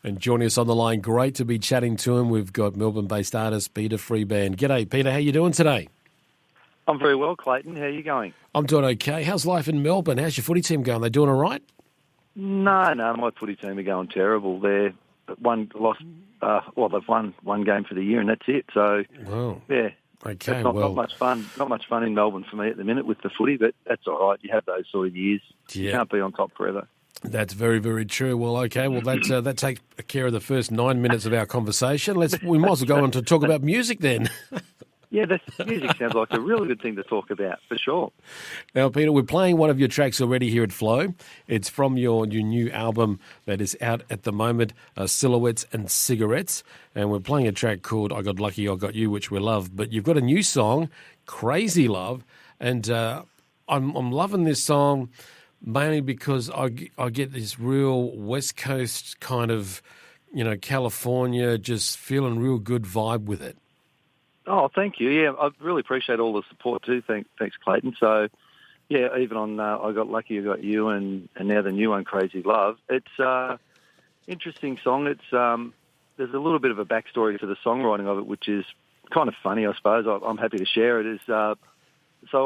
And joining us on the line, great to be chatting to him. We've got Melbourne-based artist Peter Freebairn. G'day, Peter. How you doing today? I'm very well, Clayton. How are you going? I'm doing okay. How's life in Melbourne? How's your footy team going? They doing all right? No, my footy team are going terrible. They've won one game for the year, and that's it. So, yeah. Okay, it's not much fun. Not much fun in Melbourne for me at the minute with the footy, but that's all right. You have those sort of years. Yeah. You can't be on top forever. That's very, very true. Well, okay. Well, that takes care of the first 9 minutes of our conversation. We might as well go on to talk about music then. Yeah, music sounds like a really good thing to talk about, for sure. Now, Peter, we're playing one of your tracks already here at Flow. It's from your new album that is out at the moment, Silhouettes and Cigarettes. And we're playing a track called I Got Lucky, I Got You, which we love. But you've got a new song, Crazy Love. And I'm loving this song mainly because I get this real West Coast kind of, California, just feeling real good vibe with it. Oh, thank you. Yeah, I really appreciate all the support too. Thanks, Clayton. So, yeah, even on I Got Lucky, I Got You, and now the new one, Crazy Love. It's an interesting song. It's there's a little bit of a backstory to the songwriting of it, which is kind of funny, I suppose. I'm happy to share it. So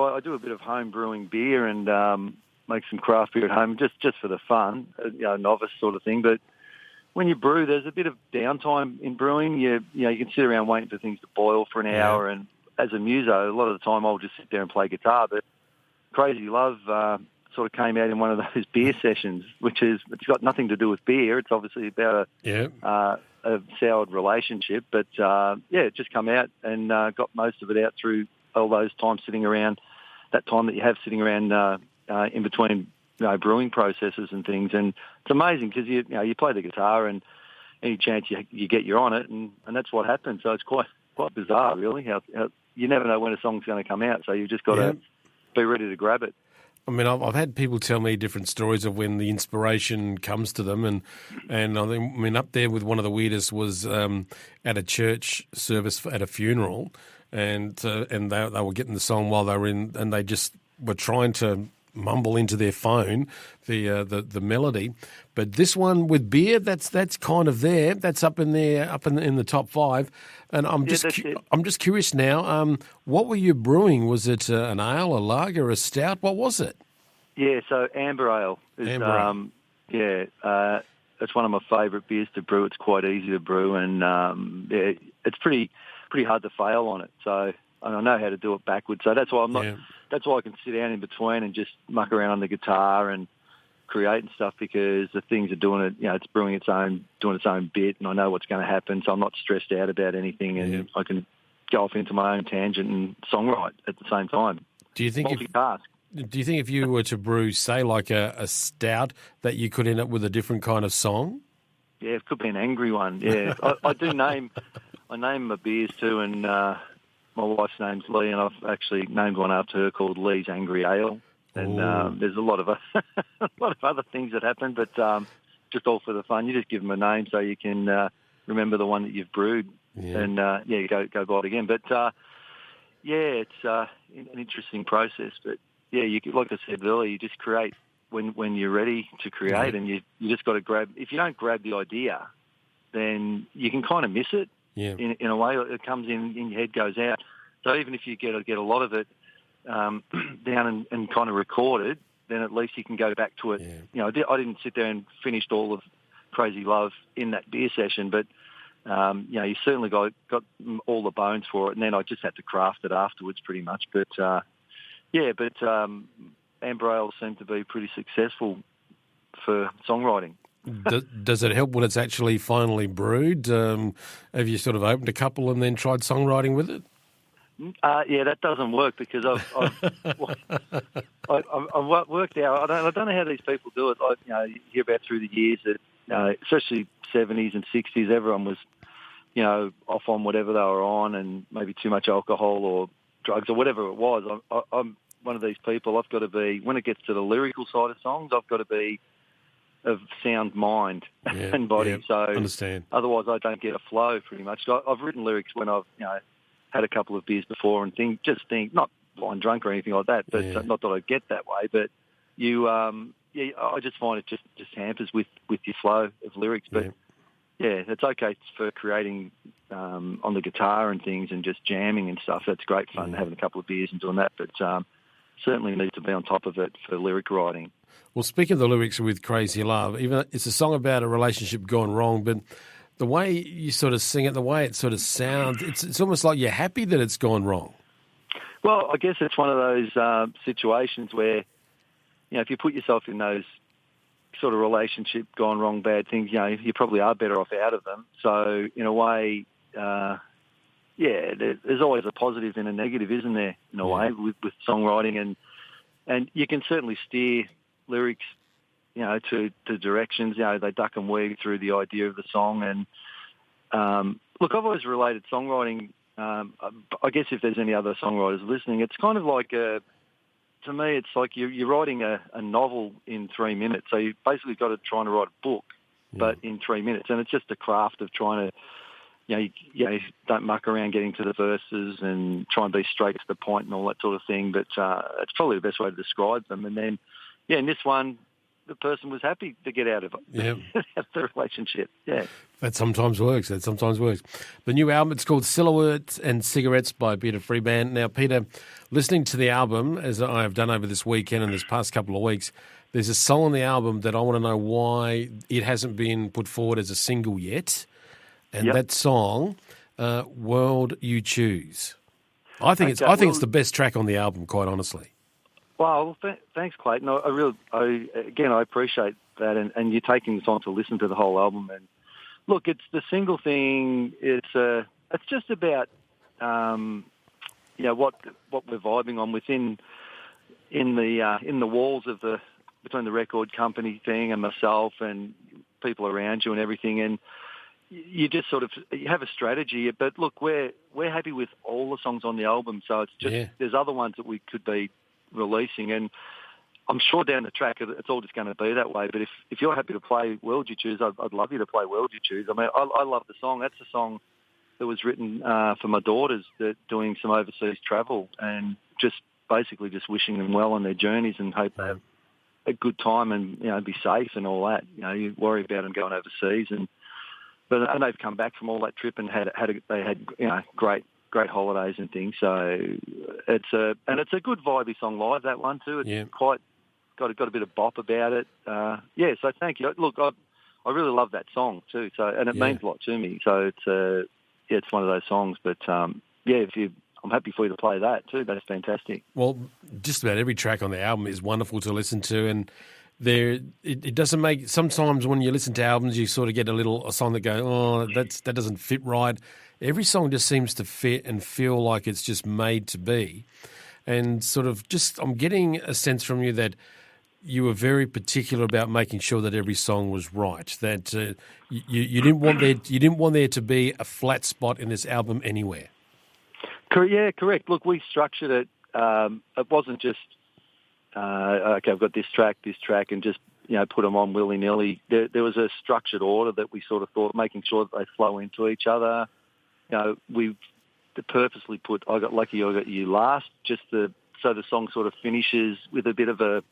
I do a bit of home brewing beer and make some craft beer at home, just for the fun, novice sort of thing. But when you brew, there's a bit of downtime in brewing. You can sit around waiting for things to boil for an hour. And as a muso, a lot of the time I'll just sit there and play guitar. But Crazy Love sort of came out in one of those beer sessions, it's got nothing to do with beer. It's obviously about a soured relationship. But, it just come out and got most of it out through all those times sitting around, that time that you have sitting around in between brewing processes and things. And it's amazing because you play the guitar and any chance you get, you're on it, and that's what happens. So it's quite bizarre, really. How you never know when a song's going to come out, so you've just got to be ready to grab it. I mean, I've had people tell me different stories of when the inspiration comes to them, and I mean, up there with one of the weirdest was at a church service at a funeral, and they were getting the song while they were in, and they just were trying to mumble into their phone the melody. But this one with beer, that's kind of there. That's up in there, in the top 5. And I'm just curious now. What were you brewing? Was it an ale, a lager, a stout? What was it? Yeah, so amber ale. It's one of my favourite beers to brew. It's quite easy to brew, and it's pretty hard to fail on it. So I know how to do it backwards. So that's why I'm not. Yeah. That's why I can sit down in between and just muck around on the guitar and create and stuff, because the things are doing it. It's brewing doing its own bit, and I know what's going to happen. So I'm not stressed out about anything, and I can go off into my own tangent and songwrite at the same time. Do you think if you were to brew, say, like a stout, that you could end up with a different kind of song? Yeah, it could be an angry one. Yeah, I name my beers too, and my wife's name's Lee, and I've actually named one after her called Lee's Angry Ale. And there's a lot of other things that happen, but just all for the fun. You just give them a name so you can remember the one that you've brewed, and go buy it again. But it's an interesting process. But you like I said earlier, you just create when you're ready to create, and you just got to grab. If you don't grab the idea, then you can kind of miss it. Yeah. In a way, it comes in your head, goes out. So even if you get a lot of it down and kind of recorded, then at least you can go back to it. Yeah. I didn't sit there and finished all of Crazy Love in that beer session, but you certainly got all the bones for it, and then I just had to craft it afterwards, pretty much. But amber ale seemed to be pretty successful for songwriting. Does it help when it's actually finally brewed? Have you sort of opened a couple and then tried songwriting with it? That doesn't work, because I've worked out. I don't know how these people do it. You hear about through the years that, especially 70s and 60s, everyone was, off on whatever they were on, and maybe too much alcohol or drugs or whatever it was. I'm one of these people. I've got to be, when it gets to the lyrical side of songs, I've got to be of sound mind and body. So understand. Otherwise I don't get a flow, pretty much. I've written lyrics when I've had a couple of beers before and think not blind drunk or anything like that, but not that I get that way. But I just find it just hampers with your flow of lyrics. But yeah, it's okay for creating on the guitar and things and just jamming and stuff. That's great fun, having a couple of beers and doing that. But certainly need to be on top of it for lyric writing. Well, speaking of the lyrics with Crazy Love, even it's a song about a relationship gone wrong, but the way you sort of sing it, the way it sort of sounds, it's almost like you're happy that it's gone wrong. Well, I guess it's one of those situations where, if you put yourself in those sort of relationship gone wrong, bad things, you probably are better off out of them. So in a way, there's always a positive and a negative, isn't there, in a way, with songwriting. And you can certainly steer lyrics, to directions. They duck and weave through the idea of the song. And look, I've always related songwriting, I guess if there's any other songwriters listening, it's kind of like to me, it's like you're writing a novel in 3 minutes. So you basically got to try and write a book, but in 3 minutes. And it's just a craft of trying to, you don't muck around getting to the verses and try and be straight to the point and all that sort of thing. But it's probably the best way to describe them. And then, in this one, the person was happy to get out of it. Yeah. The relationship. Yeah. That sometimes works. The new album, it's called Silhouettes and Cigarettes by Peter Freebairn. Now, Peter, listening to the album, as I have done over this weekend and this past couple of weeks, there's a song on the album that I want to know why it hasn't been put forward as a single yet. And that song, World You Choose. I think it's the best track on the album, quite honestly. Well, thanks, Clayton. I appreciate that, and you're taking the time to listen to the whole album. And look, it's the single thing. It's just about what we're vibing on within in the walls of between the record company thing and myself and people around you and everything. And you just you have a strategy. But look, we're happy with all the songs on the album. So it's just there's other ones that we could be releasing, and I'm sure down the track it's all just going to be that way. But if you're happy to play World You Choose, I'd love you to play World You Choose. I mean, I love the song. That's a song that was written for my daughters that doing some overseas travel, and just basically just wishing them well on their journeys and hope they have a good time and be safe and all that. You worry about them going overseas, and they've come back from all that trip and had great holidays and things. So it's a good vibey song live, that one too. It's quite got a bit of bop about it. So thank you. Look, I really love that song too. So and it means a lot to me. So it's one of those songs. But I'm happy for you to play that too. That's fantastic. Well, just about every track on the album is wonderful to listen to, and it doesn't make. Sometimes when you listen to albums, you sort of get a song that goes, that doesn't fit right. Every song just seems to fit and feel like it's just made to be. And sort of I'm getting a sense from you that you were very particular about making sure that every song was right, that you didn't want there to be a flat spot in this album anywhere. Yeah, correct. Look, we structured it. It wasn't just, okay, I've got this track, and just, put them on willy-nilly. There was a structured order that we sort of thought, making sure that they flow into each other. We've purposely put I Got Lucky, I Got You last, so the song sort of finishes with a bit of a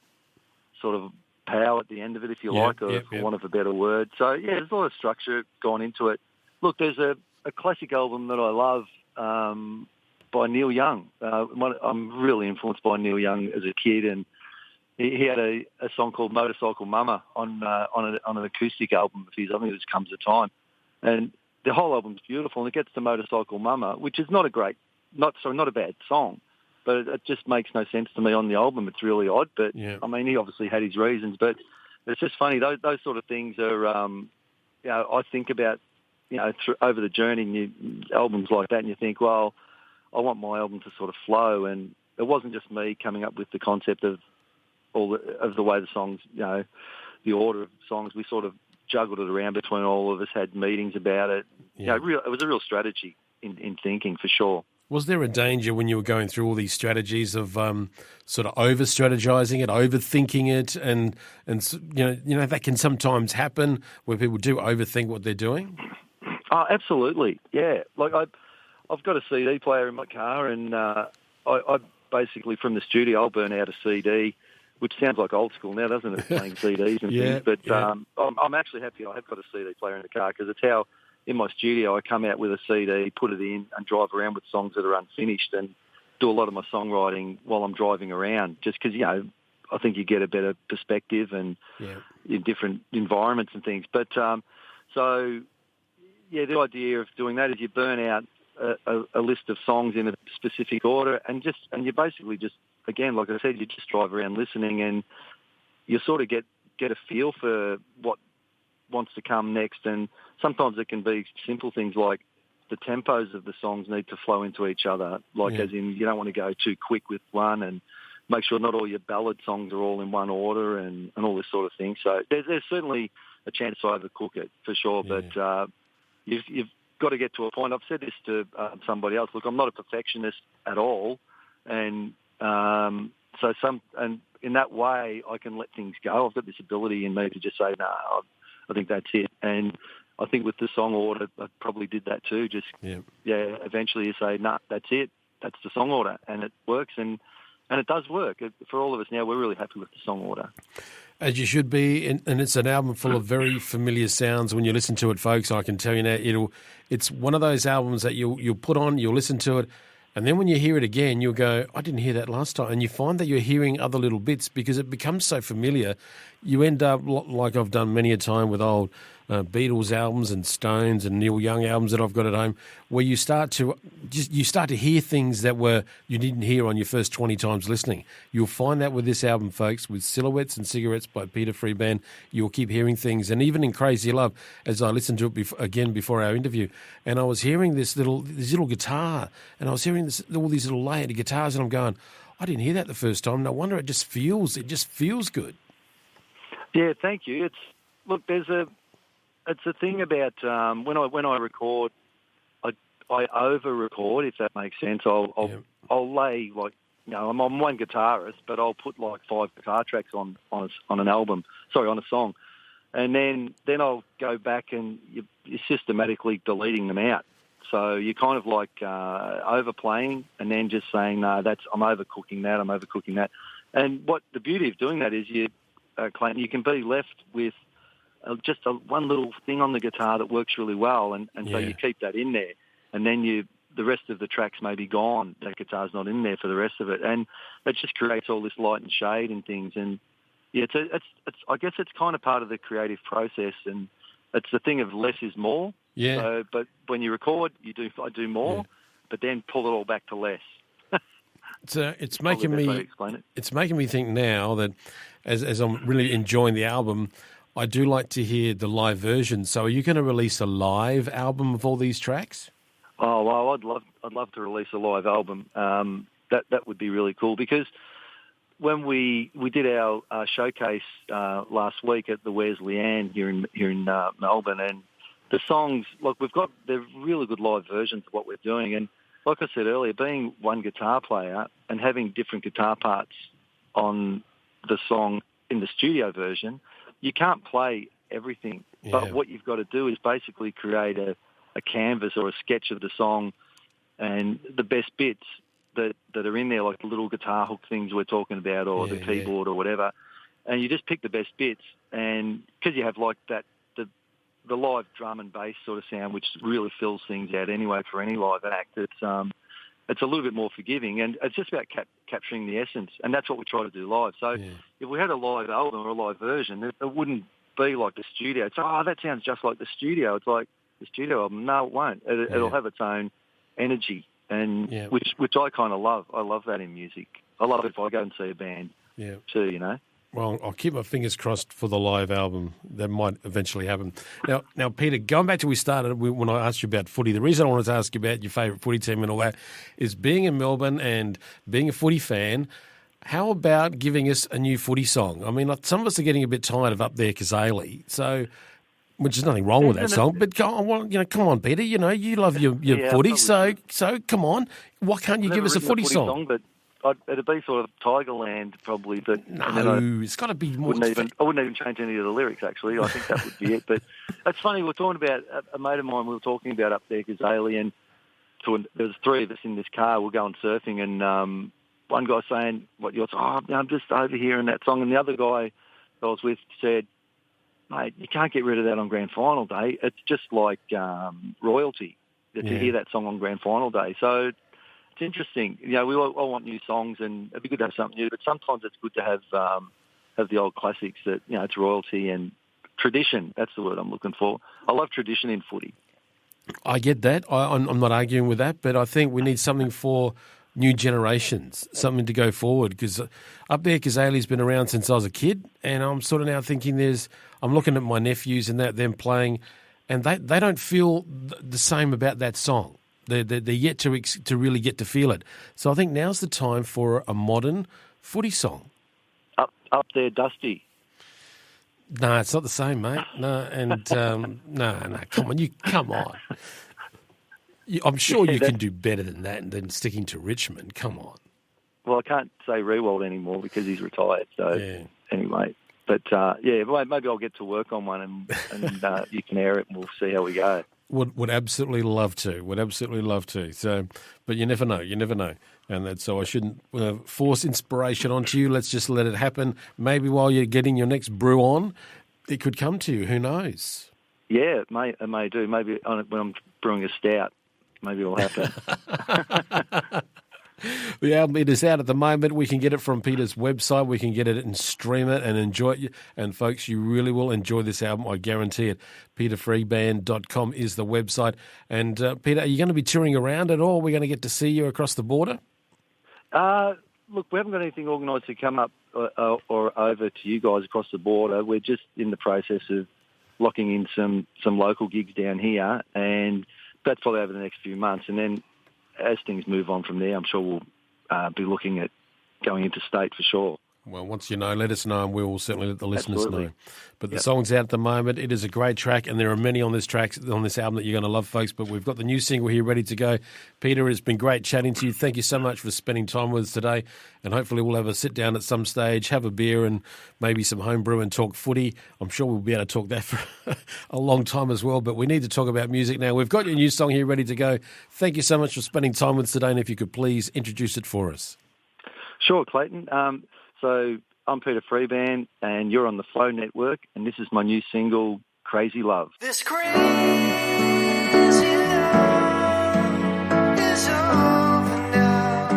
sort of pow at the end of it, if you like, or for want of a better word. So, there's a lot of structure gone into it. Look, there's a classic album that I love by Neil Young. I'm really influenced by Neil Young as a kid, and he had a song called Motorcycle Mama on an acoustic album of his. I think it was Comes a Time. And the whole album's beautiful, and it gets to Motorcycle Mama, which is not a bad song, but it just makes no sense to me on the album. It's really odd, but I mean, he obviously had his reasons. But it's just funny; those sort of things are, I think about, over the journey, albums like that, and you think, well, I want my album to sort of flow, and it wasn't just me coming up with the concept of the way the songs, the order of songs. We sort of juggled it around between all of us, had meetings about it. It was a real strategy in thinking, for sure. Was there a danger when you were going through all these strategies of sort of over-strategizing it, overthinking it, and that can sometimes happen where people do overthink what they're doing? Oh, absolutely, yeah. Like I've got a CD player in my car, and I basically from the studio I'll burn out a CD which sounds like old school now, doesn't it, playing CDs and things. But I'm actually happy I have got a CD player in the car, because it's how, in my studio, I come out with a CD, put it in, and drive around with songs that are unfinished, and do a lot of my songwriting while I'm driving around, just because, I think you get a better perspective and in different environments and things. But the idea of doing that is you burn out a list of songs in a specific order, and you basically just, again, like I said, you just drive around listening, and you sort of get a feel for what wants to come next. And sometimes it can be simple things like the tempos of the songs need to flow into each other, as in you don't want to go too quick with one, and make sure not all your ballad songs are all in one order, and all this sort of thing. So there's certainly a chance to overcook it, for sure. Yeah. But you've got to get to a point. I've said this to somebody else. Look, I'm not a perfectionist at all, and so in that way, I can let things go. I've got this ability in me to just say, no, I think that's it. And I think with the song order, I probably did that too. Eventually you say, no, that's it. That's the song order, and it works, and it does work. For all of us now, we're really happy with the song order. As you should be, and it's an album full of very familiar sounds when you listen to it, folks. I can tell you now, it's one of those albums that you'll put on, you'll listen to it, and then when you hear it again, you'll go, I didn't hear that last time. And you find that you're hearing other little bits because it becomes so familiar. You end up, like I've done many a time with old Beatles albums and Stones and Neil Young albums that I've got at home, where you start to hear things that you didn't hear on your first 20 times listening. You'll find that with this album, folks, with Silhouettes and Cigarettes by Peter Freebairn. You'll keep hearing things. And even in Crazy Love, as I listened to it again before our interview, and I was hearing this little guitar, and I was hearing all these little layered guitars, and I'm going, I didn't hear that the first time. No wonder it just feels good. Yeah, thank you. It's a thing about when I record, I over-record, if that makes sense. I'll lay, I'm one guitarist, but I'll put 5 guitar tracks on an album, on a song. And then I'll go back and you're systematically deleting them out. So you're kind of overplaying and then just saying, no, I'm overcooking that. And what the beauty of doing that is Clayton, you can be left with just one little thing on the guitar that works really well, and so you keep that in there, and then the rest of the tracks may be gone. That guitar's not in there for the rest of it, and it just creates all this light and shade and things. And it's I guess it's kind of part of the creative process, and it's the thing of less is more. Yeah. So, but when you record, I do more, but then pull it all back to less. It's making me think now that as I'm really enjoying the album, I do like to hear the live version. So are you going to release a live album of all these tracks? Oh, well, I'd love to release a live album. That would be really cool, because when we did our showcase last week at the Where's Leanne here in Melbourne, and the songs, they're really good live versions of what we're doing. And like I said earlier, being one guitar player and having different guitar parts on the song in the studio version, you can't play everything. Yeah. But what you've got to do is basically create a canvas or a sketch of the song and the best bits that are in there, like the little guitar hook things we're talking about, or the keyboard or whatever. And you just pick the best bits, and because you have the live drum and bass sort of sound, which really fills things out anyway for any live act, it's a little bit more forgiving, and it's just about capturing the essence, and that's what we try to do live. So if we had a live album or a live version, it wouldn't be like the studio. It's, that sounds just like the studio. It's like the studio album. No, it won't. It'll have its own energy, and which I kind of love. I love that in music. I love it if I go and see a band too, Well, I'll keep my fingers crossed for the live album. That might eventually happen. Now, Peter, going back to where we started when I asked you about footy, the reason I wanted to ask you about your favourite footy team and all that is being in Melbourne and being a footy fan. How about giving us a new footy song? I mean, some of us are getting a bit tired of Up There Kazali, which is nothing wrong with that song. But come on, Peter. You love your footy, so come on. Why can't you give us a footy song? But it'd be sort of Tigerland probably, but no, it's got to be more. I wouldn't even change any of the lyrics. Actually, I think that would be it. But it's funny. We're talking about a mate of mine. We were talking about Up There Kazali, and there was 3 of us in this car. We're going surfing, and one guy saying, "What you're? Oh, I'm just overhearing that song," and the other guy I was with said, "Mate, you can't get rid of that on grand final day. It's just like royalty to hear that song on grand final day." So it's interesting. You know, we all want new songs, and it'd be good to have something new. But sometimes it's good to have the old classics that, you know, it's royalty and tradition. That's the word I'm looking for. I love tradition in footy. I get that. I'm not arguing with that, but I think we need something for new generations, something to go forward. Because up there, Kazali's been around since I was a kid, and I'm sort of now thinking I'm looking at my nephews and them playing, and they don't feel the same about that song. They're yet to really get to feel it. So I think now's the time for a modern footy song. Up there, Dusty. No, it's not the same, mate. No, and no, come on. I'm sure you can do better than that than sticking to Richmond. Come on. Well, I can't say Rewald anymore because he's retired. So anyway, but maybe I'll get to work on one and you can air it and we'll see how we go. Would absolutely love to. Would absolutely love to. So, but you never know. You never know. And so I shouldn't force inspiration onto you. Let's just let it happen. Maybe while you're getting your next brew on, it could come to you. Who knows? Yeah, it may do. Maybe when I'm brewing a stout, maybe it'll happen. The album, it is out at the moment. We can get it from Peter's website. We can get it and stream it and enjoy it. And, folks, you really will enjoy this album. I guarantee it. PeterFreebairn.com is the website. And, Peter, are you going to be touring around at all? Are we going to get to see you across the border? Look, we haven't got anything organised to come up or over to you guys across the border. We're just in the process of locking in some local gigs down here, and that's probably over the next few months. And then as things move on from there, I'm sure we'll be looking at going into state for sure. Well, once you know, let us know, and we will certainly let the listeners Absolutely. know. But the song's out at the moment. It is a great track, and there are many on this album that you're going to love, folks. But we've got the new single here ready to go. Peter, it's been great chatting to you. Thank you so much for spending time with us today. And hopefully we'll have a sit down at some stage, have a beer and maybe some homebrew and talk footy. I'm sure we'll be able to talk that for a long time as well. But we need to talk about music now. We've got your new song here ready to go. Thank you so much for spending time with us today. And if you could please introduce it for us. Sure, Clayton. So I'm Peter Freebairn, and you're on the Flow Network, and this is my new single, Crazy Love. This crazy love is over now.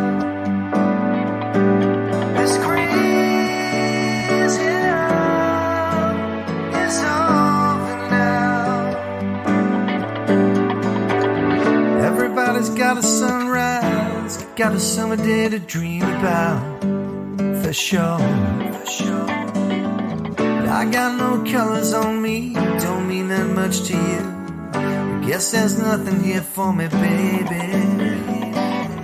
This crazy love is over now. Everybody's got a sunrise, got a summer day to dream about. For sure. But I got no colors on me, don't mean that much to you. I guess there's nothing here for me, baby.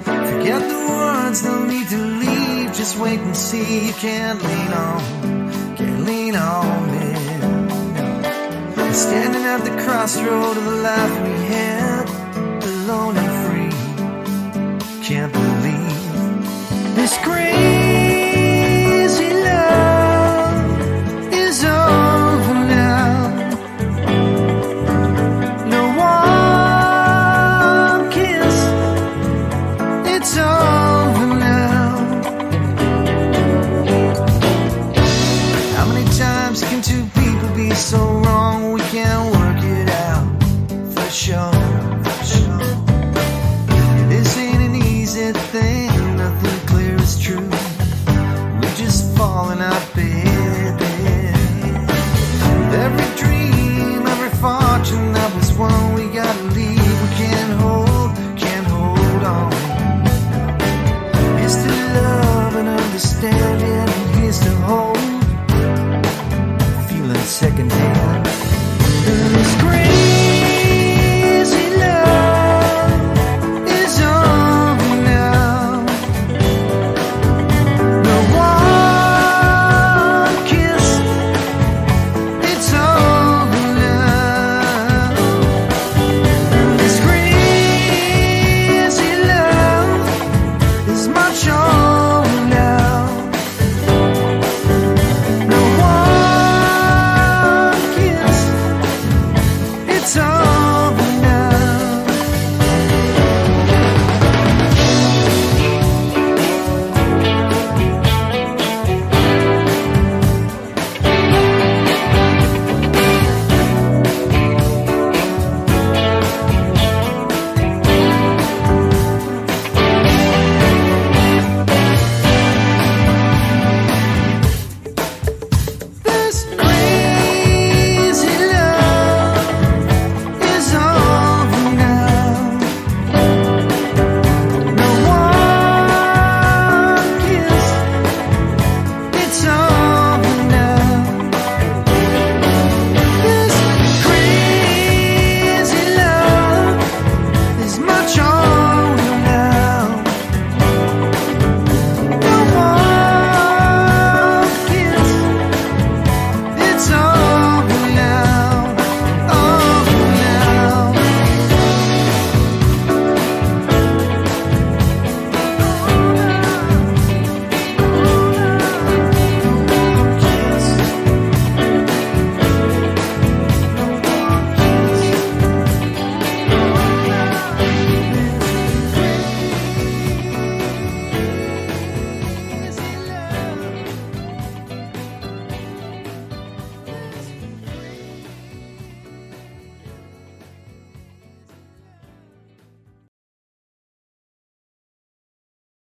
Forget the words, no need to leave, just wait and see. You can't lean on me. I'm standing at the crossroad of the life we had, alone and free. Can't believe this great